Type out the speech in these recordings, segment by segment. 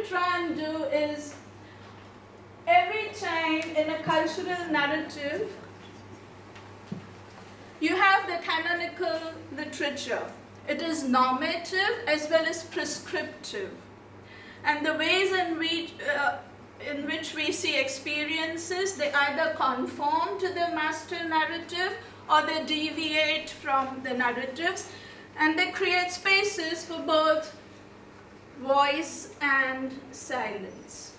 to try and do is, every time in a cultural narrative, you have the canonical literature. It is normative as well as prescriptive. And the ways in which we see experiences, they either conform to the master narrative or they deviate from the narratives, and they create spaces for both voice and silence.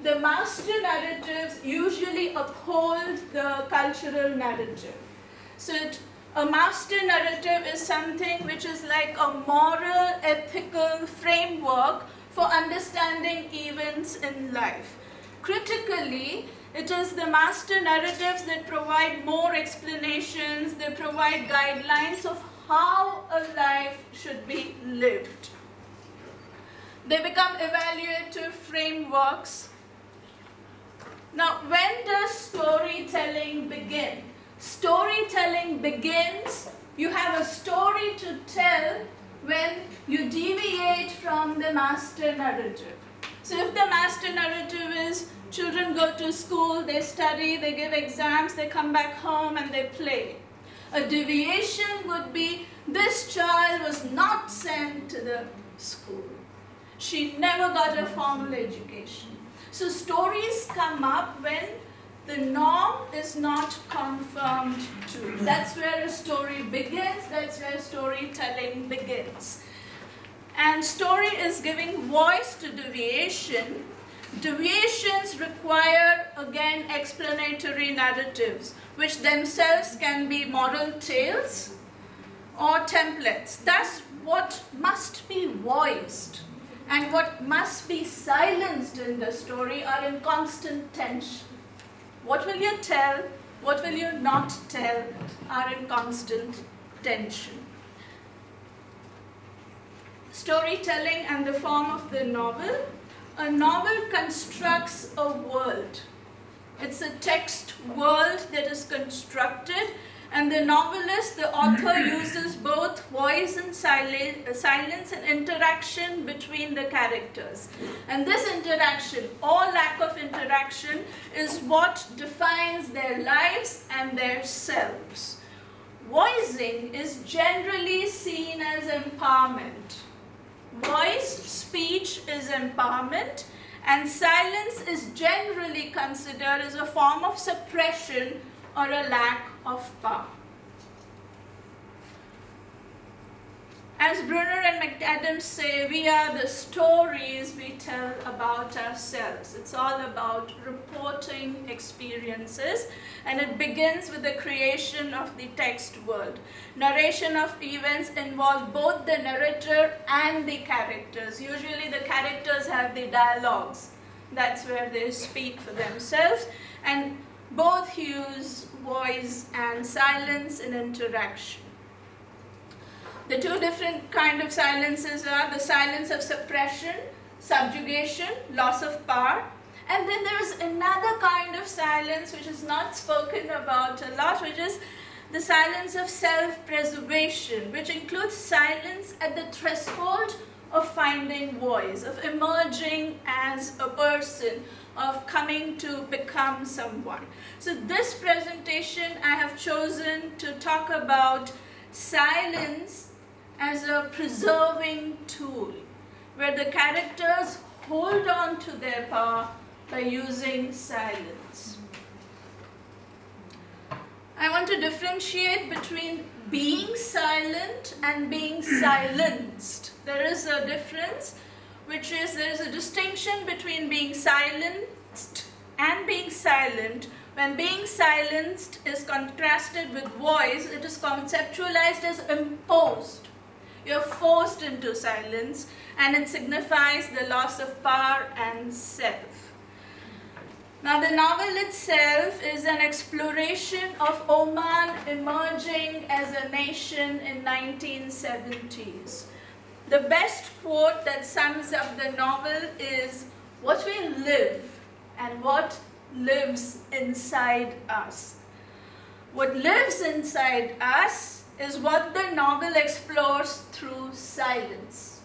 The master narratives usually uphold the cultural narrative. So a master narrative is something which is like a moral, ethical framework for understanding events in life. Critically, it is the master narratives that provide more explanations, they provide guidelines of how a life should be lived. They become evaluative frameworks. Now, when does storytelling begin? Storytelling begins, you have a story to tell when you deviate from the master narrative. So if the master narrative is children go to school, they study, they give exams, they come back home and they play. A deviation would be, this child was not sent to the school. She never got a formal education. So stories come up when the norm is not confirmed to. That's where a story begins, that's where storytelling begins. And story is giving voice to deviation. Deviations require, again, explanatory narratives, which themselves can be moral tales or templates. Thus, what must be voiced and what must be silenced in the story are in constant tension. What will you tell, what will you not tell are in constant tension. Storytelling and the form of the novel. A novel constructs a world. It's a text world that is constructed, and the novelist, the author, uses both voice and silence and interaction between the characters. And this interaction, or lack of interaction, is what defines their lives and their selves. Voicing is generally seen as empowerment. Voice, speech is empowerment, and silence is generally considered as a form of suppression or a lack of power. As Brunner and McAdams say, we are the stories we tell about ourselves. It's all about reporting experiences, and it begins with the creation of the text world. Narration of events involve both the narrator and the characters. Usually the characters have the dialogues. That's where they speak for themselves, and both use voice and silence in interaction. The two different kind of silences are the silence of suppression, subjugation, loss of power, and then there is another kind of silence which is not spoken about a lot, which is the silence of self-preservation, which includes silence at the threshold of finding voice, of emerging as a person, of coming to become someone. So this presentation I have chosen to talk about silence as a preserving tool, where the characters hold on to their power by using silence. I want to differentiate between being silent and being silenced. There is a difference, which is there is a distinction between being silenced and being silent. When being silenced is contrasted with voice, it is conceptualized as imposed. You're forced into silence, and it signifies the loss of power and self. Now, the novel itself is an exploration of Oman emerging as a nation in 1970s. The best quote that sums up the novel is, "What we live and what lives inside us." What lives inside us is what the novel explores through silence.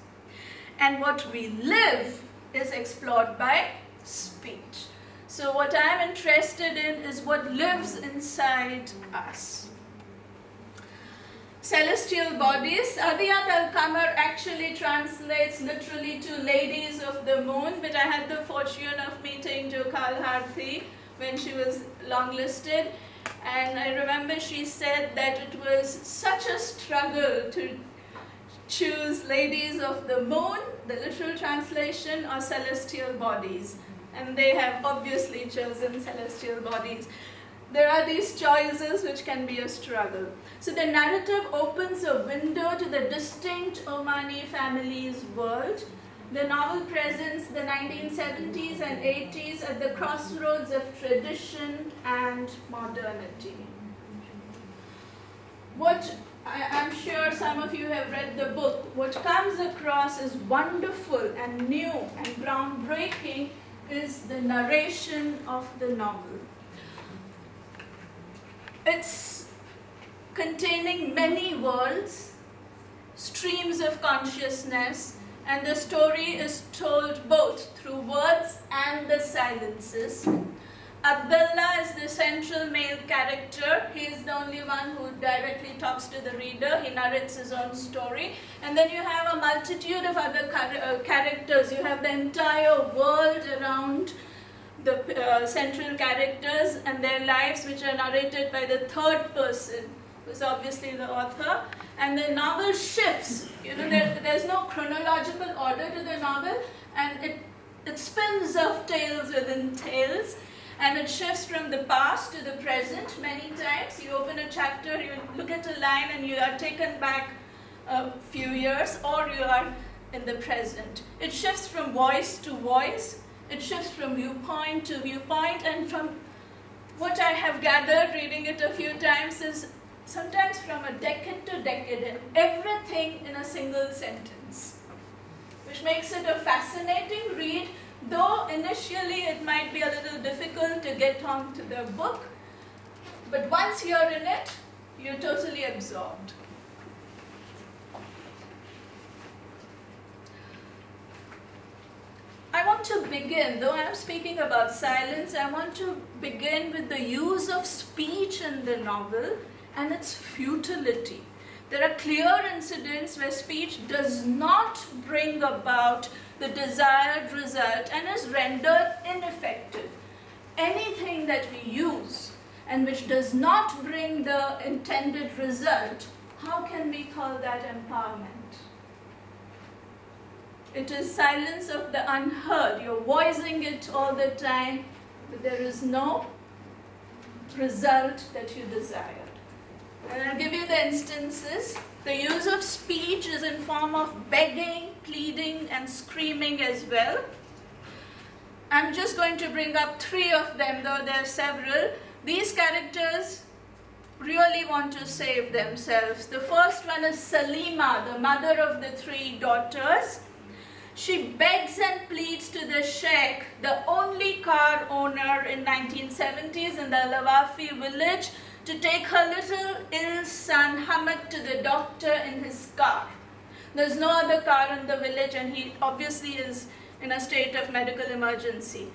And what we live is explored by speech. So what I'm interested in is what lives inside us. Celestial bodies. Adiyat al-Qamar actually translates literally to ladies of the moon, but I had the fortune of meeting Jokha Harthi when she was longlisted, and I remember she said that it was such a struggle to choose ladies of the moon, the literal translation, or celestial bodies, and they have obviously chosen celestial bodies. There are these choices which can be a struggle. So the narrative opens a window to the distinct Omani family's world. The novel presents the 1970s and 80s at the crossroads of tradition and modernity. What I'm sure some of you have read the book. What comes across as wonderful and new and groundbreaking is the narration of the novel. It's containing many worlds, streams of consciousness, and the story is told both through words and the silences. Abdullah is the central male character. He is the only one who directly talks to the reader. He narrates his own story. And then you have a multitude of other characters. You have the entire world around the central characters and their lives, which are narrated by the third person, who's obviously the author. And the novel shifts. You know, there's no chronological order to the novel, and it spins off tales within tales, and it shifts from the past to the present many times. You open a chapter, you look at a line, and you are taken back a few years, or you are in the present. It shifts from voice to voice. It shifts from viewpoint to viewpoint, and from what I have gathered reading it a few times is sometimes from a decade to decade, and everything in a single sentence, which makes it a fascinating read, though initially it might be a little difficult to get onto the book, but once you're in it, you're totally absorbed. I want to begin, though I'm speaking about silence, I want to begin with the use of speech in the novel and its futility. There are clear incidents where speech does not bring about the desired result and is rendered ineffective. Anything that we use and which does not bring the intended result, how can we call that empowerment? It is silence of the unheard. You're voicing it all the time, but there is no result that you desired. And I'll give you the instances. The use of speech is in form of begging, pleading, and screaming as well. I'm just going to bring up 3 of them, though there are several. These characters really want to save themselves. The first one is Salima, the mother of the 3 daughters. She begs and pleads to the sheikh, the only car owner in 1970s in the Lawafi village, to take her little ill son Hamad to the doctor in his car. There's no other car in the village, and he obviously is in a state of medical emergency.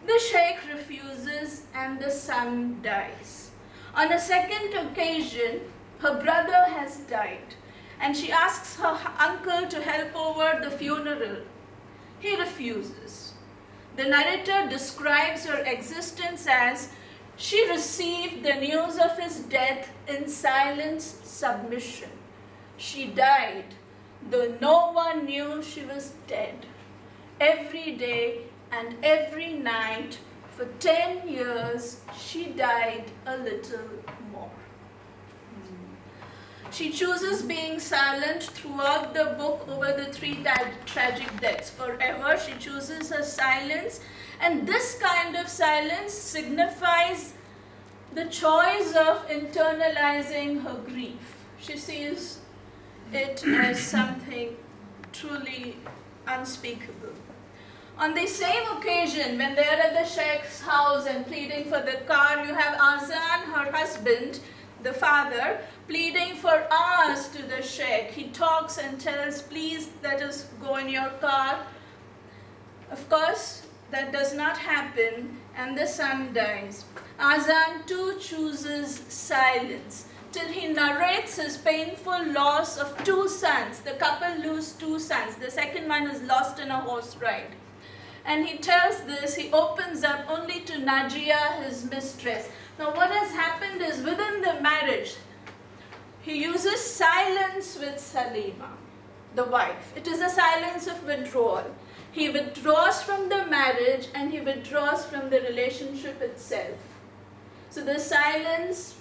The sheikh refuses and the son dies. On a second occasion, her brother has died, and she asks her uncle to help over the funeral. He refuses. The narrator describes her existence as she received the news of his death in silent submission. She died, though no one knew she was dead. Every day and every night for 10 years, she died a little more. She chooses being silent throughout the book over the 3 tragic deaths. Forever, she chooses her silence, and this kind of silence signifies the choice of internalizing her grief. She sees it as something truly unspeakable. On the same occasion, when they are at the sheikh's house and pleading for the car, you have Azan, her husband, the father, pleading for hours to the sheikh. He talks and tells, please let us go in your car. Of course, that does not happen, and the son dies. Azam too chooses silence till he narrates his painful loss of 2 sons. The couple lose 2 sons. The second one is lost in a horse ride. And he tells this, he opens up only to Najia, his mistress. Now what has happened is within the marriage, he uses silence with Salima, the wife. It is a silence of withdrawal. He withdraws from the marriage and he withdraws from the relationship itself. So the silence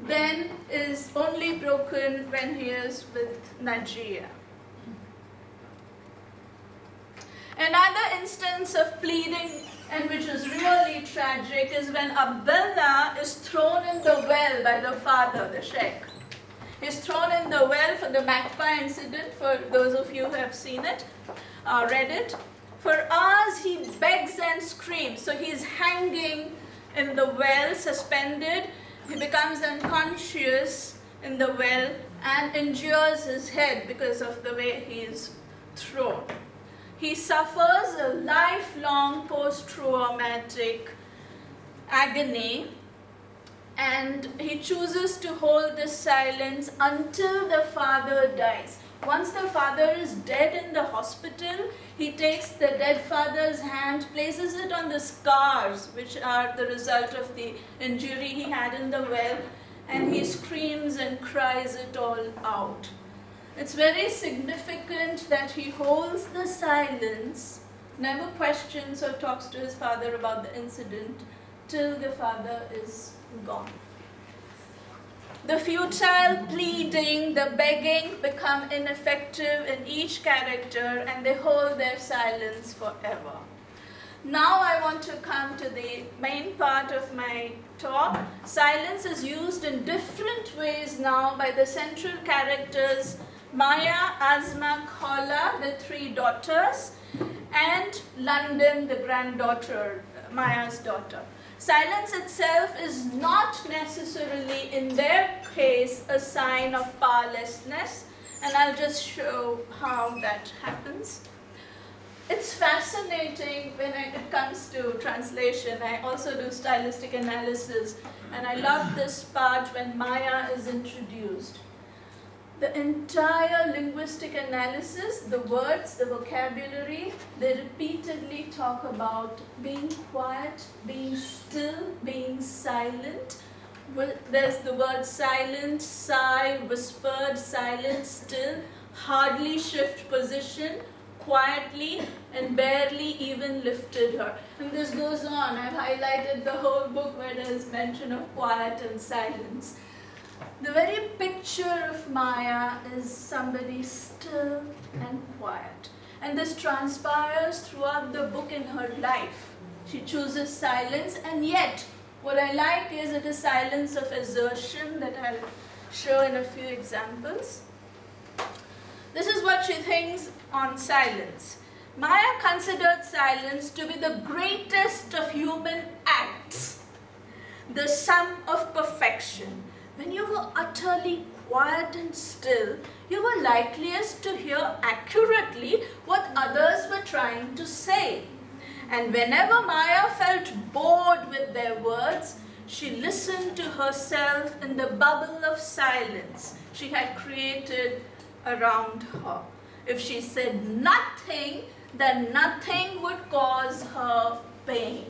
then is only broken when he is with Najia. Another instance of pleading, and which is really tragic, is when Abdullah is thrown in the well by the father, the sheikh. He's thrown in the well for the magpie incident, for those of you who have seen it, read it. For hours he begs and screams. So he's hanging in the well, suspended. He becomes unconscious in the well and injures his head because of the way he is thrown. He suffers a lifelong post-traumatic agony, and he chooses to hold this silence until the father dies. Once the father is dead in the hospital, he takes the dead father's hand, places it on the scars, which are the result of the injury he had in the well, and he screams and cries it all out. It's very significant that he holds the silence, never questions or talks to his father about the incident, till the father is gone. The futile pleading, the begging become ineffective in each character, and they hold their silence forever. Now I want to come to the main part of my talk. Silence is used in different ways now by the central characters Maya, Azma, Khala, the 3 daughters, and London, the granddaughter, Maya's daughter. Silence itself is not necessarily, in their case, a sign of powerlessness, and I'll just show how that happens. It's fascinating when it comes to translation. I also do stylistic analysis, and I love this part when Maya is introduced. The entire linguistic analysis, the words, the vocabulary, they repeatedly talk about being quiet, being still, being silent. There's the word silent, sigh, whispered, silent, still, hardly shift position, quietly, and barely even lifted her. And this goes on. I've highlighted the whole book where there's mention of quiet and silence. The very picture of Maya is somebody still and quiet. And this transpires throughout the book in her life. She chooses silence, and yet what I like is it is silence of assertion that I'll show in a few examples. This is what she thinks on silence. Maya considered silence to be the greatest of human acts, the sum of perfection. When you were utterly quiet and still, you were likeliest to hear accurately what others were trying to say. And whenever Maya felt bored with their words, she listened to herself in the bubble of silence she had created around her. If she said nothing, then nothing would cause her pain.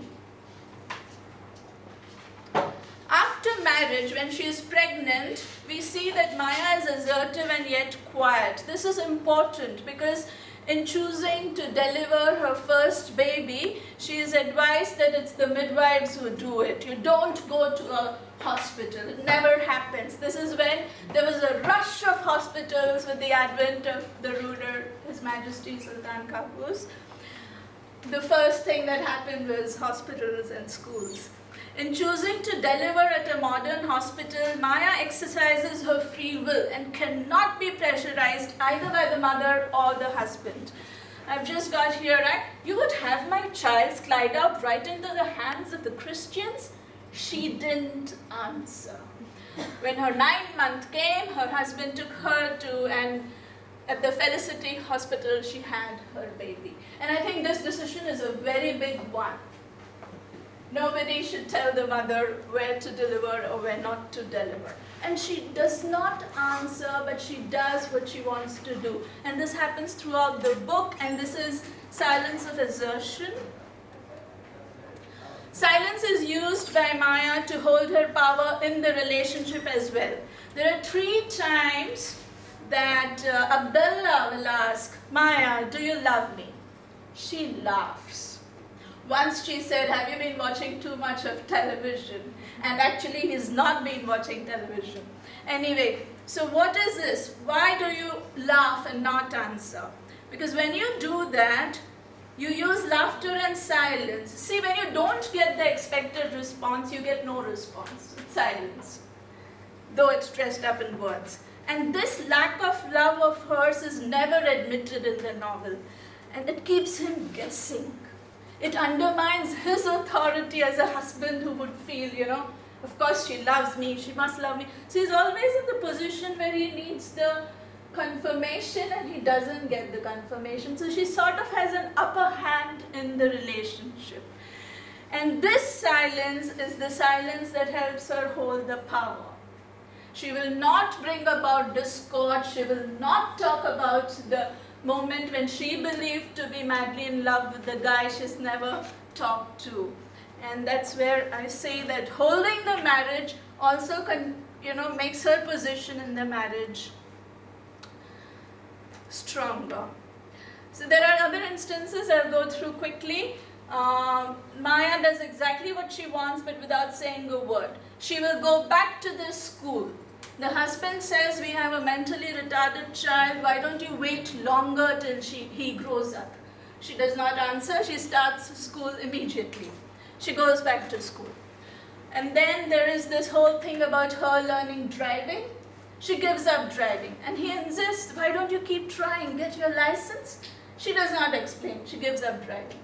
After marriage, when she is pregnant, we see that Maya is assertive and yet quiet. This is important because in choosing to deliver her first baby, she is advised that it's the midwives who do it. You don't go to a hospital. It never happens. This is when there was a rush of hospitals with the advent of the ruler, His Majesty Sultan Qaboos. The first thing that happened was hospitals and schools. In choosing to deliver at a modern hospital, Maya exercises her free will and cannot be pressurized either by the mother or the husband. I've just got here, right? You would have my child slide out right into the hands of the Christians? She didn't answer. When her 9th month came, her husband took her to, and at the Felicity Hospital, she had her baby. And I think this decision is a very big one. Nobody should tell the mother where to deliver or where not to deliver. And she does not answer, but she does what she wants to do. And this happens throughout the book, and this is silence of assertion. Silence is used by Maya to hold her power in the relationship as well. There are 3 times that Abdullah will ask, Maya, do you love me? She laughs. Once she said, have you been watching too much of television? And actually he's not been watching television. Anyway, so what is this? Why do you laugh and not answer? Because when you do that, you use laughter and silence. See, when you don't get the expected response, you get no response. It's silence, though it's dressed up in words. And this lack of love of hers is never admitted in the novel. And it keeps him guessing. It undermines his authority as a husband who would feel, of course she loves me, she must love me. So he's always in the position where he needs the confirmation and he doesn't get the confirmation. So she sort of has an upper hand in the relationship. And this silence is the silence that helps her hold the power. She will not bring about discord. She will not talk about the moment when she believed to be madly in love with the guy she's never talked to. And that's where I say that holding the marriage also makes her position in the marriage stronger. So there are other instances I'll go through quickly. Maya does exactly what she wants but without saying a word. She will go back to the school. The husband says, we have a mentally retarded child, why don't you wait longer till he grows up? She does not answer, she starts school immediately. She goes back to school. And then there is this whole thing about her learning driving. She gives up driving. And he insists, why don't you keep trying, get your license? She does not explain, she gives up driving.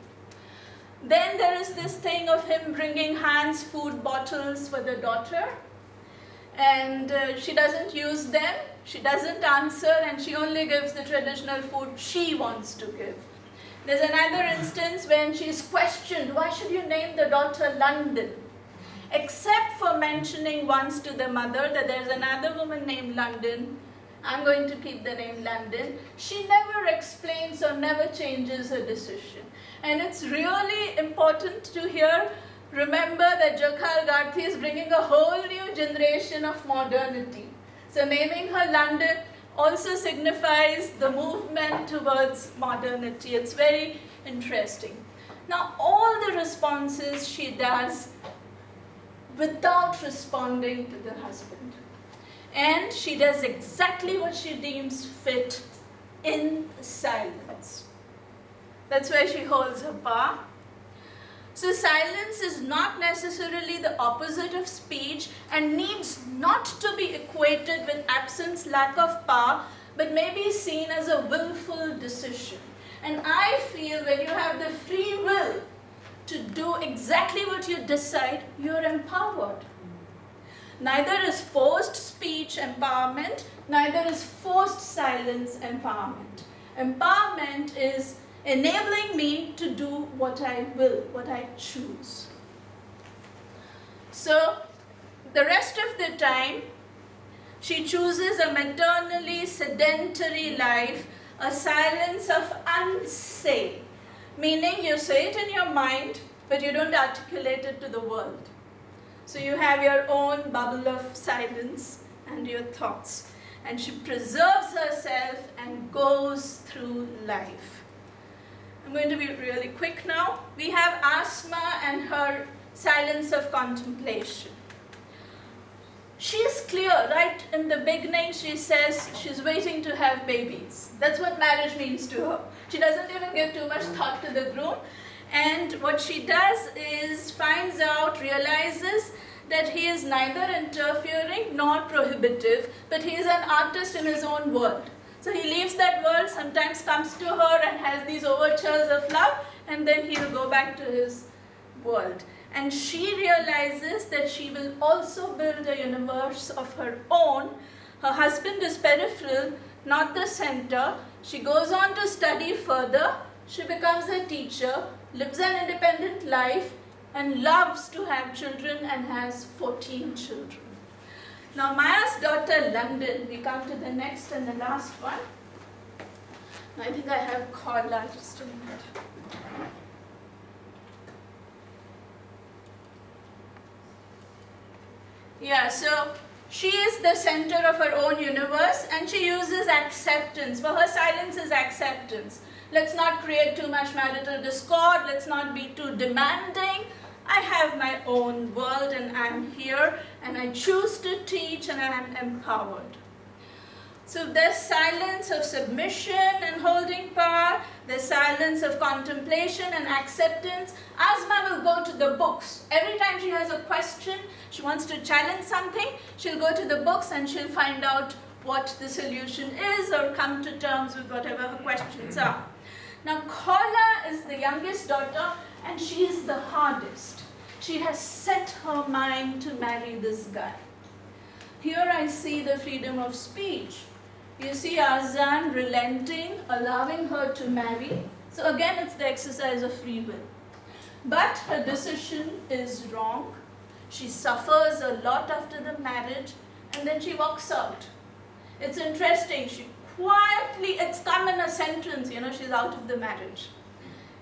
Then there is this thing of him bringing Hans food bottles for the daughter. And she doesn't use them, she doesn't answer, and she only gives the traditional food she wants to give. There's another instance when she's questioned, why should you name the daughter London? Except for mentioning once to the mother that there's another woman named London, I'm going to keep the name London. She never explains or never changes her decision. And it's really important to remember that Jokha Harthi is bringing a whole new generation of modernity. So naming her London also signifies the movement towards modernity. It's very interesting. Now all the responses she does without responding to the husband. And she does exactly what she deems fit in silence. That's where she holds her power. So silence is not necessarily the opposite of speech and needs not to be equated with absence, lack of power, but may be seen as a willful decision. And I feel when you have the free will to do exactly what you decide, you're empowered. Neither is forced speech empowerment, neither is forced silence empowerment. Empowerment is enabling me to do what I will, what I choose. So the rest of the time, she chooses a maternally sedentary life, a silence of unsay, meaning you say it in your mind, but you don't articulate it to the world. So you have your own bubble of silence and your thoughts. And she preserves herself and goes through life. I'm going to be really quick now. We have Asma and her silence of contemplation. She's clear, right in the beginning she says she's waiting to have babies. That's what marriage means to her. She doesn't even give too much thought to the groom. And what she does is finds out, realizes that he is neither interfering nor prohibitive, but he is an artist in his own world. So he leaves that world, sometimes comes to her and has these overtures of love, and then he'll go back to his world. And she realizes that she will also build a universe of her own. Her husband is peripheral, not the center. She goes on to study further. She becomes a teacher, lives an independent life, and loves to have children and has 14 children. Now Maya's daughter London, we come to the next and the last one. I think I have Kola, just a minute. Yeah, so she is the center of her own universe, and she uses acceptance. For her, silence is acceptance. Let's not create too much marital discord. Let's not be too demanding. I have my own world and I'm here and I choose to teach and I'm empowered. So there's silence of submission and holding power. There's silence of contemplation and acceptance. Asma will go to the books. Every time she has a question, she wants to challenge something, she'll go to the books and she'll find out what the solution is or come to terms with whatever her questions are. Now Kola is the youngest daughter and she is the hardest. She has set her mind to marry this guy. Here I see the freedom of speech. You see Azan relenting, allowing her to marry. So again, it's the exercise of free will. But her decision is wrong. She suffers a lot after the marriage and then she walks out. It's interesting, she quietly, it's come in a sentence, she's out of the marriage.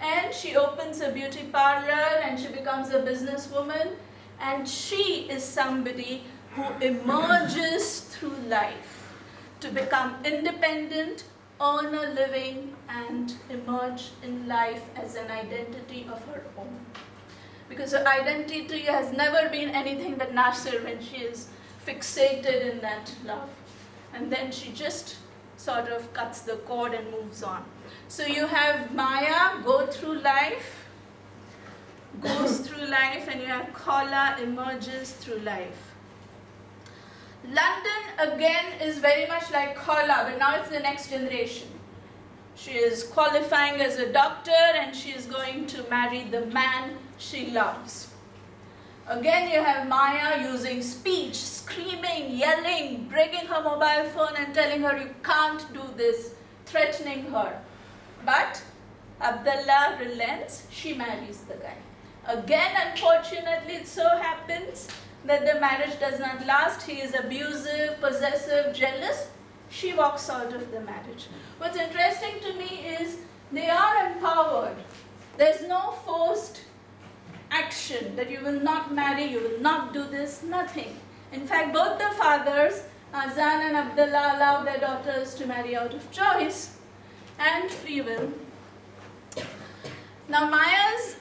And she opens a beauty parlor and she becomes a businesswoman, and she is somebody who emerges through life to become independent, earn a living, and emerge in life as an identity of her own. Because her identity has never been anything but Nasir when she is fixated in that love. And then she just sort of cuts the cord and moves on. So you have Maya goes through life, and you have Kola emerges through life. London again is very much like Kola, but now it's the next generation. She is qualifying as a doctor and she is going to marry the man she loves. Again you have Maya using speech, screaming, yelling, breaking her mobile phone and telling her you can't do this, threatening her. But Abdullah relents, she marries the guy. Again, unfortunately, it so happens that the marriage does not last. He is abusive, possessive, jealous. She walks out of the marriage. What's interesting to me is they are empowered. There's no forced action that you will not marry, you will not do this, nothing. In fact, both the fathers, Azan and Abdullah, allow their daughters to marry out of choice and free will. Now Maya's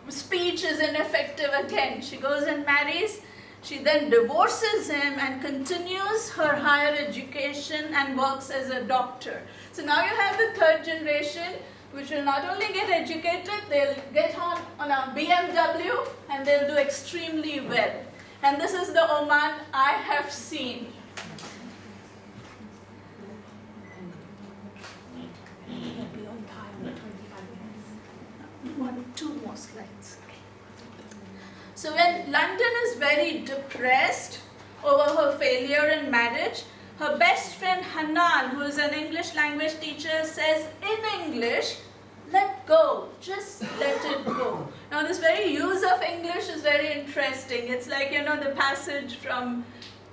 speech is ineffective again. She goes and marries, she then divorces him and continues her higher education and works as a doctor. So now you have the third generation which will not only get educated, they'll get on a BMW and they'll do extremely well. And this is the Oman I have seen. Two more slides. So when London is very depressed over her failure in marriage, her best friend Hanan, who is an English language teacher, says in English, let go, just let it go. Now this very use of English is very interesting. It's like, the passage from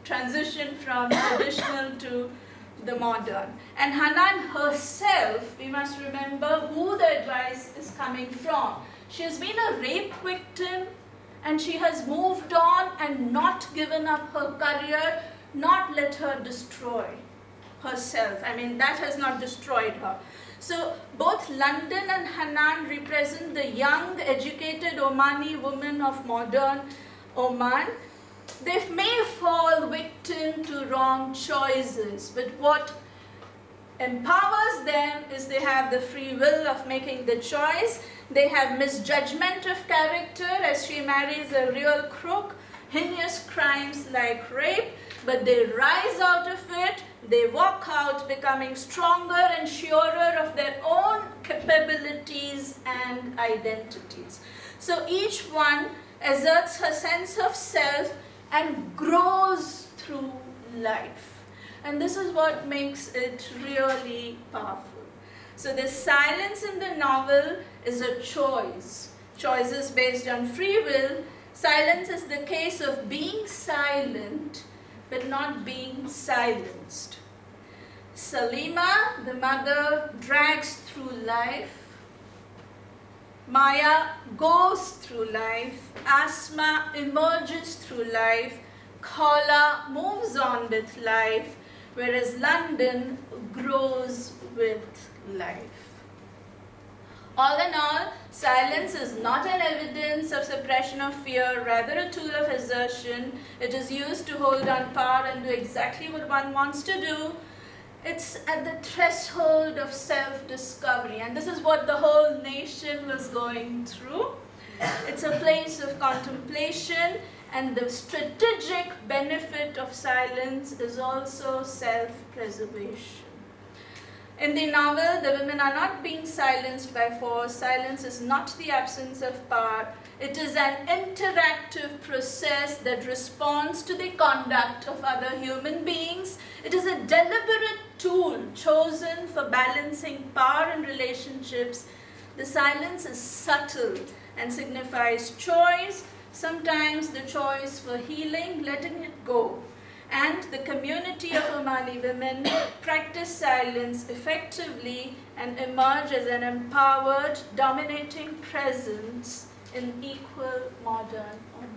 transition from traditional to the modern. And Hanan herself, we must remember who the advice is coming from. She has been a rape victim and she has moved on and not given up her career, not let her destroy herself. That has not destroyed her. So both London and Hanan represent the young, educated Omani women of modern Oman. They may fall victim to wrong choices, but what empowers them is they have the free will of making the choice. They have misjudgment of character as she marries a real crook, heinous crimes like rape, but they rise out of it, they walk out becoming stronger and surer of their own capabilities and identities. So each one asserts her sense of self and grows through life. And this is what makes it really powerful. So the silence in the novel is a choice. Choices based on free will. Silence is the case of being silent but not being silenced. Salima, the mother, drags through life. Maya goes through life. Asma emerges through life. Khala moves on with life, whereas London grows with life. All in all, silence is not an evidence of suppression of fear, rather a tool of assertion. It is used to hold on power and do exactly what one wants to do. It's at the threshold of self-discovery, and this is what the whole nation was going through. It's a place of contemplation, and the strategic benefit of silence is also self-preservation. In the novel, the women are not being silenced by force. Silence is not the absence of power. It is an interactive process that responds to the conduct of other human beings. It is a deliberate tool chosen for balancing power and relationships. The silence is subtle and signifies choice, sometimes the choice for healing, letting it go. And the community of Omani women practice silence effectively and emerge as an empowered, dominating presence in equal modern Oman.